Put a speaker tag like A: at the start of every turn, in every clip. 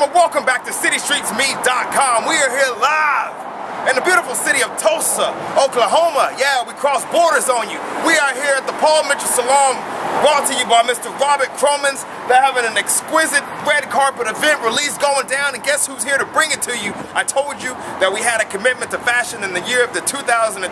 A: gentlemen, welcome back to CityStreetsMeet.com. We are here live in the beautiful city of Tulsa, Oklahoma. Yeah, we cross borders on you. We are here at the Paul Mitchell Salon, brought to you by Mr. Robert Cromans. They're having an exquisite red carpet event release going down, and guess who's here to bring it to you? I told you that we had a commitment to fashion in the year of the 2012,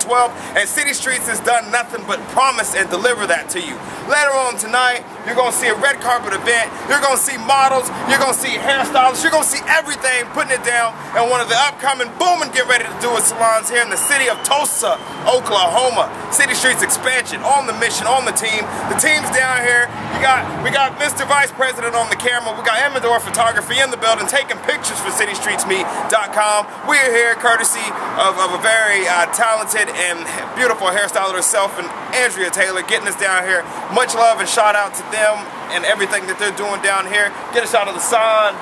A: and City Streets has done nothing but promise and deliver that to you. Later on tonight, you're going to see a red carpet event. You're going to see models. You're going to see hairstylists. You're going to see everything putting it down in one of the upcoming boom and get ready to do it salons here in the city of Tulsa, Oklahoma. City Streets expansion, on the mission, on the team. The team's down here. We got Mr. Vice President on the camera. We got Amador Photography in the building taking pictures for CityStreetsMeet.com. We're here courtesy of a very talented and beautiful hairstyler herself, and Andrea Taylor, getting us down here. Much love and shout out to them and everything that they're doing down here. Get a shot of the sun.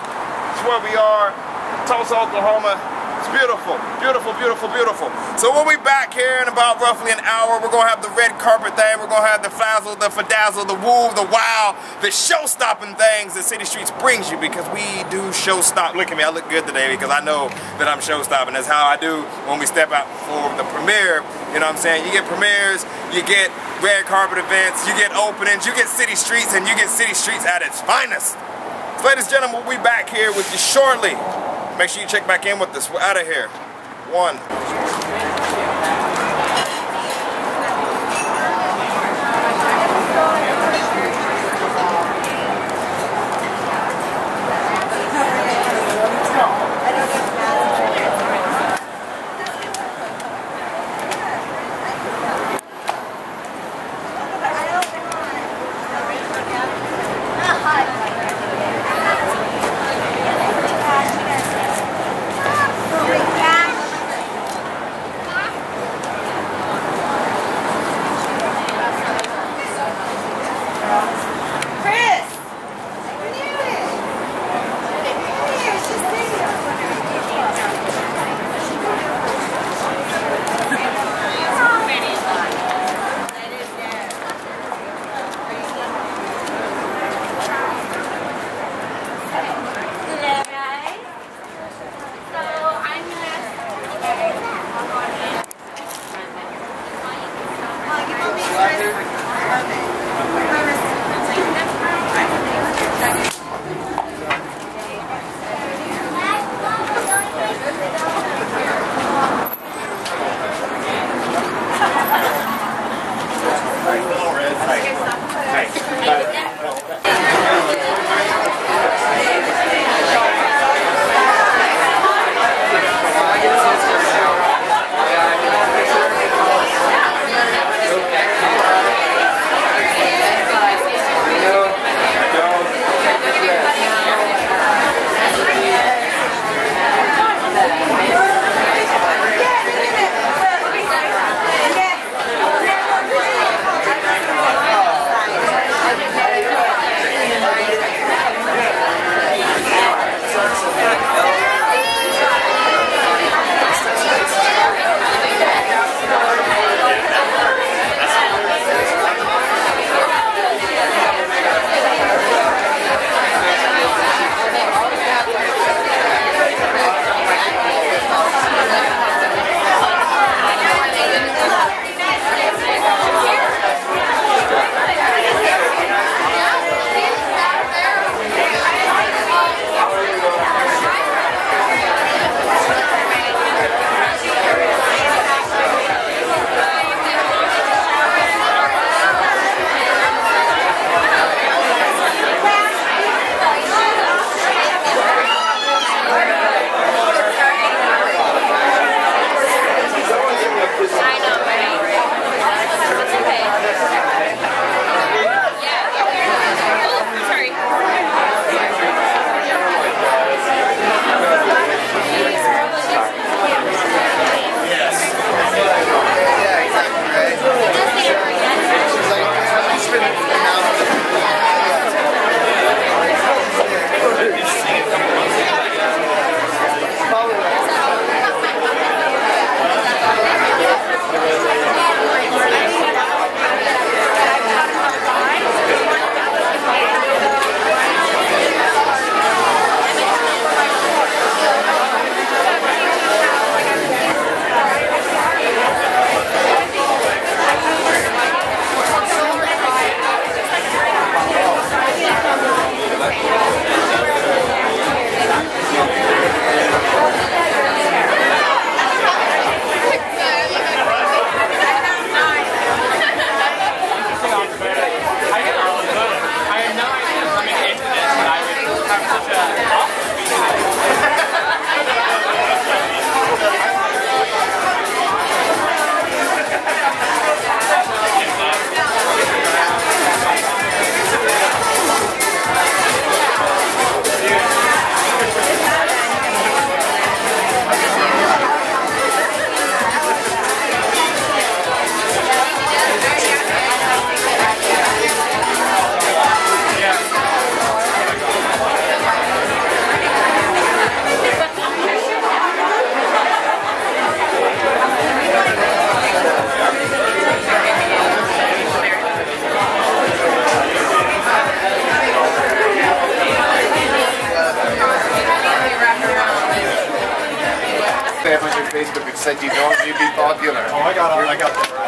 A: It's where we are, Tulsa, Oklahoma. It's beautiful, beautiful, beautiful, beautiful. So we'll be back here in about roughly an hour. We're gonna have the red carpet thing. We're gonna have the frazzle, the fadazzle, the woo, the wow, the show-stopping things that City Streets brings you, because we do show-stop. Look at me, I look good today because I know that I'm show-stopping. That's how I do when we step out for the premiere. You know what I'm saying? You get premieres, you get red carpet events, you get openings, you get City Streets, and you get City Streets at its finest. So ladies and gentlemen, we'll be back here with you shortly. Make sure you check back in with us. We're out of here. One.
B: said you know you'd be popular.
C: Oh, I got them right.